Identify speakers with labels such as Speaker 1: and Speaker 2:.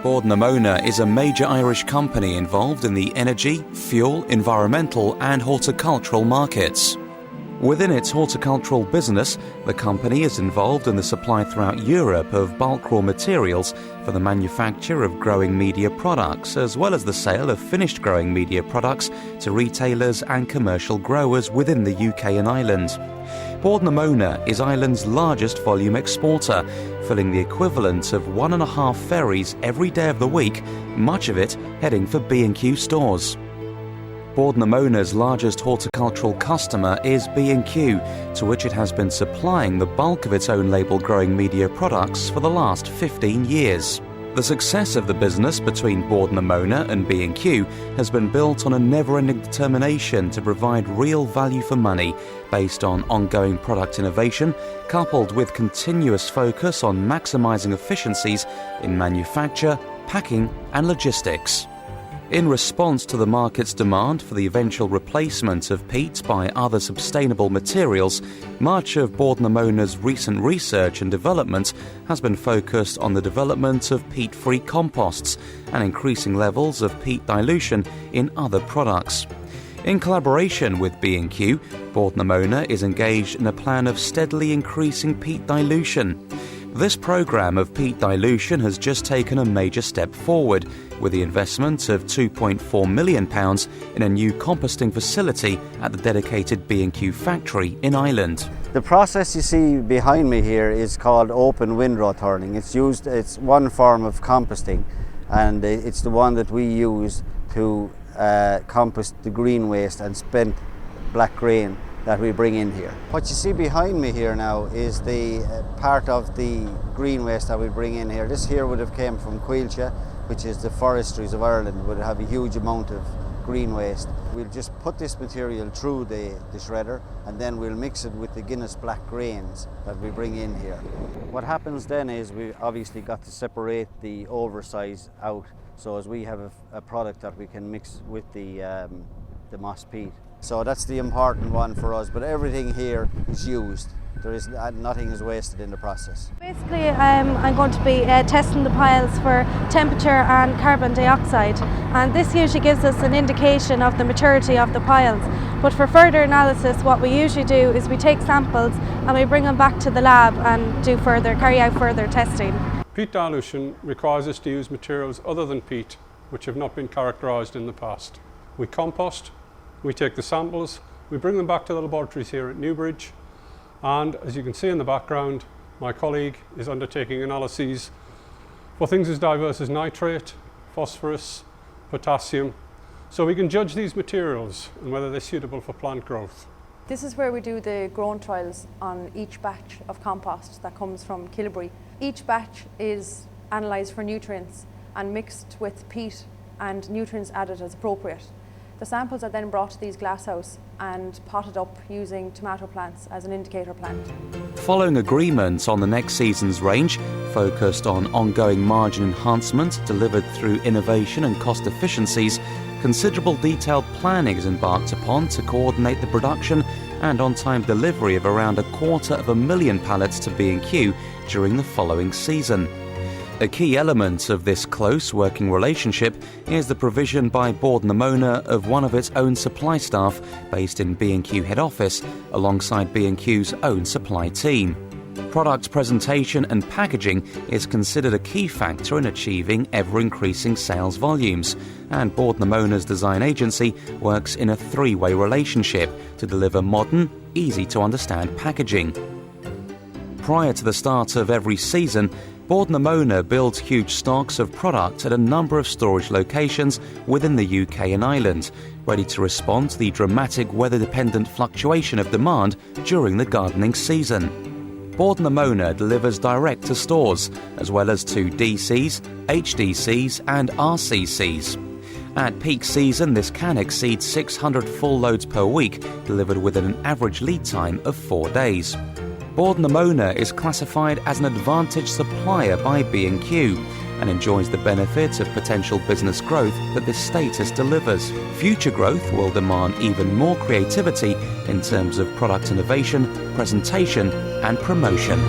Speaker 1: Na Móna is a major Irish company involved in the energy, fuel, environmental and horticultural markets. Within its horticultural business, the company is involved in the supply throughout Europe of bulk raw materials for the manufacture of growing media products, as well as the sale of finished growing media products to retailers and commercial growers within the UK and Ireland. Na Móna is Ireland's largest volume exporter, filling the equivalent of 1.5 ferries every day of the week, much of it heading for B&Q stores. Na Móna's largest horticultural customer is B&Q, to which it has been supplying the bulk of its own label growing media products for the last 15 years. The success of the business between Na Móna and B&Q has been built on a never-ending determination to provide real value for money based on ongoing product innovation, coupled with continuous focus on maximising efficiencies in manufacture, packing and logistics. In response to the market's demand for the eventual replacement of peat by other sustainable materials, much of Na Móna's recent research and development has been focused on the development of peat-free composts and increasing levels of peat dilution in other products. In collaboration with B&Q, Na Móna is engaged in a plan of steadily increasing peat dilution. This programme of peat dilution has just taken a major step forward, with the investment of £2.4 million in a new composting facility at the dedicated B&Q factory in Ireland.
Speaker 2: The process you see behind me here is called open windrow turning. It's one form of composting, and it's the one that we use to compost the green waste and spent black grain that we bring in here. What you see behind me here now is the part of the green waste that we bring in here. This here would have came from Coillte, which is the forestries of Ireland, would have a huge amount of green waste. We'll just put this material through the shredder, and then we'll mix it with the Guinness black grains that we bring in here. What happens then is we obviously got to separate the oversize out, so as we have a product that we can mix with the moss peat. So that's the important one for us, but everything here is used. Nothing is wasted in the process.
Speaker 3: Basically, I'm going to be testing the piles for temperature and carbon dioxide, and this usually gives us an indication of the maturity of the piles. But for further analysis, what we usually do is we take samples and we bring them back to the lab and carry out further testing.
Speaker 4: Peat dilution requires us to use materials other than peat, which have not been characterised in the past. We compost, we take the samples, we bring them back to the laboratories here at Newbridge, and as you can see in the background, my colleague is undertaking analyses for things as diverse as nitrate, phosphorus, potassium, so we can judge these materials and whether they're suitable for plant growth.
Speaker 5: This is where we do the growing trials on each batch of compost that comes from Kilbury. Each batch is analysed for nutrients and mixed with peat and nutrients added as appropriate. The samples are then brought to these glasshouse and potted up using tomato plants as an indicator plant.
Speaker 1: Following agreement on the next season's range, focused on ongoing margin enhancement delivered through innovation and cost efficiencies, considerable detailed planning is embarked upon to coordinate the production and on-time delivery of around 250,000 pallets to B&Q during the following season. A key element of this close working relationship is the provision by Na Móna of one of its own supply staff based in B&Q head office alongside B&Q's own supply team. Product presentation and packaging is considered a key factor in achieving ever-increasing sales volumes, and Na Móna's design agency works in a three-way relationship to deliver modern, easy-to-understand packaging. Prior to the start of every season, Na Móna builds huge stocks of product at a number of storage locations within the UK and Ireland, ready to respond to the dramatic weather-dependent fluctuation of demand during the gardening season. Na Móna delivers direct to stores, as well as to DCs, HDCs and RCCs. At peak season, this can exceed 600 full loads per week, delivered within an average lead time of 4 days. Na Móna is classified as an advantaged supplier by B&Q and enjoys the benefits of potential business growth that this status delivers. Future growth will demand even more creativity in terms of product innovation, presentation and promotion.